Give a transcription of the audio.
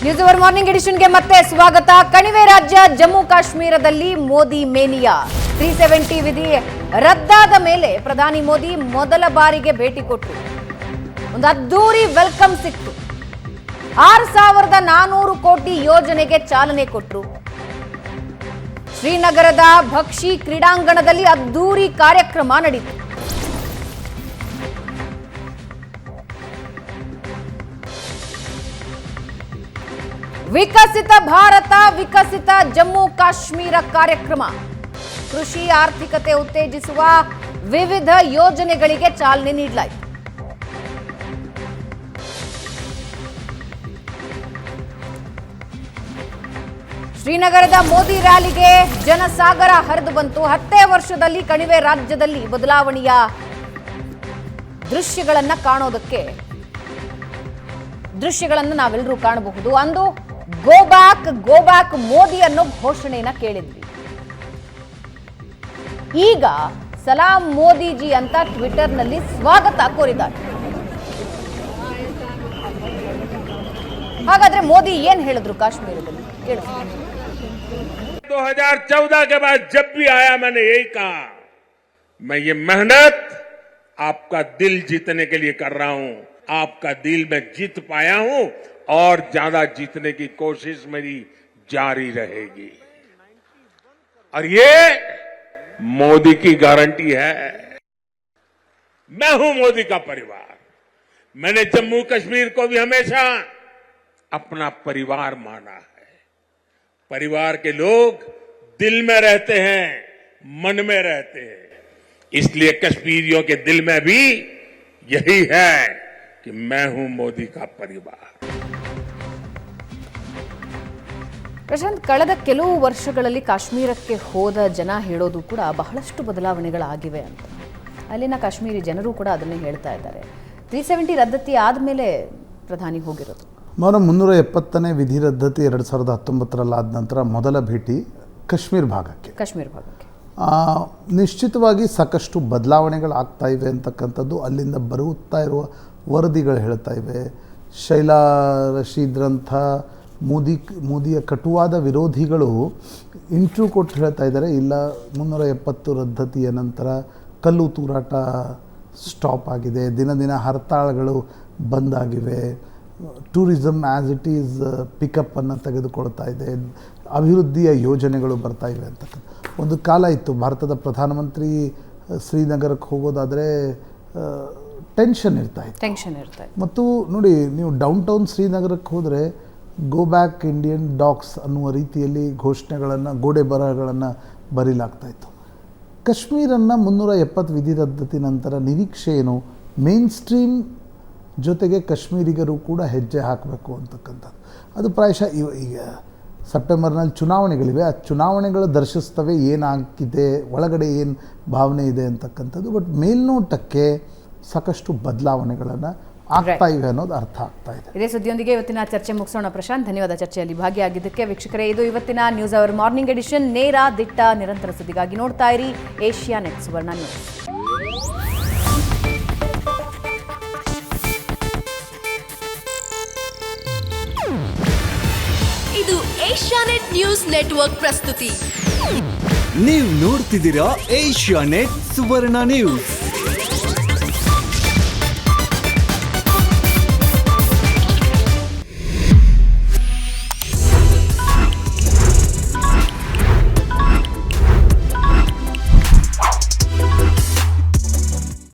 News hour morning ಎಡಿಷನ್ಗೆ ಮತ್ತೆ ಸ್ವಾಗತ. ಕಣಿವೆ ರಾಜ್ಯ ಜಮ್ಮು ಕಾಶ್ಮೀರದಲ್ಲಿ ಮೋದಿ ಮೇನಿಯಾ 370 ವಿಧಿ ರದ್ದಾದ ಮೇಲೆ ಪ್ರಧಾನಿ ಮೋದಿ ಮೊದಲ ಬಾರಿಗೆ ಭೇಟಿ ಕೊಟ್ಟರು. ಒಂದು ಅದ್ದೂರಿ ವೆಲ್ಕಮ್ ಸಿಕ್ತು. 6400 ಕೋಟಿ ಯೋಜನೆಗೆ ಚಾಲನೆ ಕೊಟ್ಟರು. ಶ್ರೀನಗರದ ಭಕ್ಷಿ ಕ್ರೀಡಾಂಗಣದಲ್ಲಿ ಅದ್ದೂರಿ ಕಾರ್ಯಕ್ರಮ ನಡೆಯಿತು. ವಿಕಸಿತ ಭಾರತ ವಿಕಸಿತ ಜಮ್ಮು ಕಾಶ್ಮೀರ ಕಾರ್ಯಕ್ರಮ, ಕೃಷಿ ಆರ್ಥಿಕತೆ ಉತ್ತೇಜಿಸುವ ವಿವಿಧ ಯೋಜನೆಗಳಿಗೆ ಚಾಲನೆ ನೀಡಲಾಯಿತು. ಶ್ರೀನಗರದ ಮೋದಿ ರ್ಯಾಲಿಗೆ ಜನಸಾಗರ ಹರಿದು ಬಂತು. 10 ವರ್ಷದಲ್ಲಿ ಕಣಿವೆ ರಾಜ್ಯದಲ್ಲಿ ಬದಲಾವಣೆಯ ದೃಶ್ಯಗಳನ್ನು ನಾವೆಲ್ಲರೂ ಕಾಣಬಹುದು. ಅಂದು ಗೋ ಬ್ಯಾಕ್ ಮೋದಿ ಅನ್ನೋ ಘೋಷಣೆಯನ್ನ ಕೇಳಿದ್ವಿ. ಈಗ ಸಲಾಂ ಮೋದಿಜಿ ಅಂತ ಟ್ವಿಟರ್ನಲ್ಲಿ ಸ್ವಾಗತ ಕೋರಿದ್ದಾರೆ. ಹಾಗಾದ್ರೆ ಮೋದಿ ಏನ್ ಹೇಳಿದ್ರು ಕಾಶ್ಮೀರದಲ್ಲಿ ಕೇಳಿ. 2014 के बाद जब भी आया मैंने यही कहा, मैं ये मेहनत आपका दिल जीतने के लिए कर रहा हूं. आपका दिल मैं जीत पाया हूं और ज्यादा जीतने की कोशिश मेरी जारी रहेगी. और ये मोदी की गारंटी है. मैं हूं मोदी का परिवार. मैंने जम्मू कश्मीर को भी हमेशा अपना परिवार माना है. परिवार के लोग दिल में रहते हैं, मन में रहते हैं. इसलिए कश्मीरियों के दिल में भी यही है कि मैं हूं मोदी का परिवार. ಪ್ರಶಾಂತ್, ಕಳೆದ ಕೆಲವು ವರ್ಷಗಳಲ್ಲಿ ಕಾಶ್ಮೀರಕ್ಕೆ ಹೋದ ಜನ ಹೇಳೋದು ಕೂಡ ಬಹಳಷ್ಟು ಬದಲಾವಣೆಗಳಾಗಿವೆ ಅಂತ. ಅಲ್ಲಿನ ಕಾಶ್ಮೀರಿ ಜನರು ಕೂಡ ಅದನ್ನೇ ಹೇಳ್ತಾ ಇದ್ದಾರೆ. 370 ರದ್ದತಿ ಆದಮೇಲೆ ಪ್ರಧಾನಿ ಹೋಗಿರೋದು. 370ನೇ ವಿಧಿ ರದ್ದತಿ 2019 ಆದ ನಂತರ ಮೊದಲ ಭೇಟಿ ಕಾಶ್ಮೀರ ಭಾಗಕ್ಕೆ. ನಿಶ್ಚಿತವಾಗಿ ಸಾಕಷ್ಟು ಬದಲಾವಣೆಗಳಾಗ್ತಾ ಇವೆ ಅಂತಕ್ಕಂಥದ್ದು ಅಲ್ಲಿಂದ ಬರುತ್ತಾ ಇರುವ ವರದಿಗಳು ಹೇಳ್ತಾ ಇವೆ. ಶೈಲಾ ರಶೀದ್ರಂಥ ಮೋದಿಯ ಕಟುವಾದ ವಿರೋಧಿಗಳು ಇಂಟ್ರ್ಯೂ ಕೊಟ್ಟು ಹೇಳ್ತಾ ಇದ್ದಾರೆ, ಇಲ್ಲ 370 ರದ್ದತಿಯ ನಂತರ ಕಲ್ಲು ತೂರಾಟ ಸ್ಟಾಪ್ ಆಗಿದೆ, ದಿನ ಹರ್ತಾಳಗಳು ಬಂದಾಗಿವೆ, ಟೂರಿಸಮ್ ಆ್ಯಸ್ ಇಟ್ ಈಸ್ ಪಿಕಪ್ಪನ್ನು ತೆಗೆದುಕೊಳ್ತಾ ಇದೆ, ಅಭಿವೃದ್ಧಿಯ ಯೋಜನೆಗಳು ಬರ್ತಾ ಇವೆ ಅಂತಕ್ಕಂಥ ಒಂದು ಕಾಲ ಇತ್ತು. ಭಾರತದ ಪ್ರಧಾನಮಂತ್ರಿ ಶ್ರೀನಗರಕ್ಕೆ ಹೋಗೋದಾದರೆ ಟೆನ್ಷನ್ ಇರ್ತಾ ಇತ್ತು. ಮತ್ತು ನೋಡಿ, ನೀವು ಡೌನ್ ಟೌನ್ ಶ್ರೀನಗರಕ್ಕೆ ಹೋದರೆ ಗೋ ಬ್ಯಾಕ್ ಇಂಡಿಯನ್ ಡಾಗ್ಸ್ ಅನ್ನುವ ರೀತಿಯಲ್ಲಿ ಘೋಷಣೆಗಳನ್ನು, ಗೋಡೆ ಬರಹಗಳನ್ನು ಬರೀಲಾಗ್ತಾಯಿತ್ತು. ಕಾಶ್ಮೀರನ್ನು 370 ವಿಧಿ ರದ್ದತಿ ನಂತರ ನಿರೀಕ್ಷೆ ಏನು? ಮೇನ್ ಸ್ಟ್ರೀಮ್ ಜೊತೆಗೆ ಕಾಶ್ಮೀರಿಗರು ಕೂಡ ಹೆಜ್ಜೆ ಹಾಕಬೇಕು ಅಂತಕ್ಕಂಥದ್ದು. ಅದು ಪ್ರಾಯಶಃ ಈಗ ಸೆಪ್ಟೆಂಬರ್ನಲ್ಲಿ ಚುನಾವಣೆಗಳಿವೆ, ಆ ಚುನಾವಣೆಗಳು ದರ್ಶಿಸ್ತವೆ ಏನಾಗಿದೆ, ಒಳಗಡೆ ಏನು ಭಾವನೆ ಇದೆ ಅಂತಕ್ಕಂಥದ್ದು. ಬಟ್ ಮೇಲ್ನೋಟಕ್ಕೆ ಸಾಕಷ್ಟು ಬದಲಾವಣೆಗಳನ್ನು ಆಗ್ತಾ ಇವೆ ಅನ್ನೋದು ಅರ್ಥ ಆಗ್ತಾ ಇದೆ. ಇದೇ ಸುದ್ದಿಯೊಂದಿಗೆ ಇವತ್ತಿನ ಚರ್ಚೆ ಮುಗಿಸೋಣ. ಪ್ರಶಾಂತ್, ಧನ್ಯವಾದ ಚರ್ಚೆಯಲ್ಲಿ ಭಾಗಿಯಾಗಿದ್ದಕ್ಕೆ. ವೀಕ್ಷಕರೇ, ಇದು ಇವತ್ತಿನ ನ್ಯೂಸ್ ಅವರ್ ಮಾರ್ನಿಂಗ್ ಎಡಿಷನ್. ನೇರ ದಿಟ್ಟ ನಿರಂತರ ಸುದ್ದಿಗಾಗಿ ನೋಡ್ತಾ ಇರಿ ಏಷ್ಯಾ ನೆಟ್ ಸುವರ್ಣ ನ್ಯೂಸ್. ಇದು ಏಷ್ಯಾನೆಟ್ ನ್ಯೂಸ್ ನೆಟ್ವರ್ಕ್ ಪ್ರಸ್ತುತಿ. ನೀವು ನೋಡ್ತಿದ್ದೀರಾ ಏಷ್ಯಾನೆಟ್ ಸುವರ್ಣ ನ್ಯೂಸ್.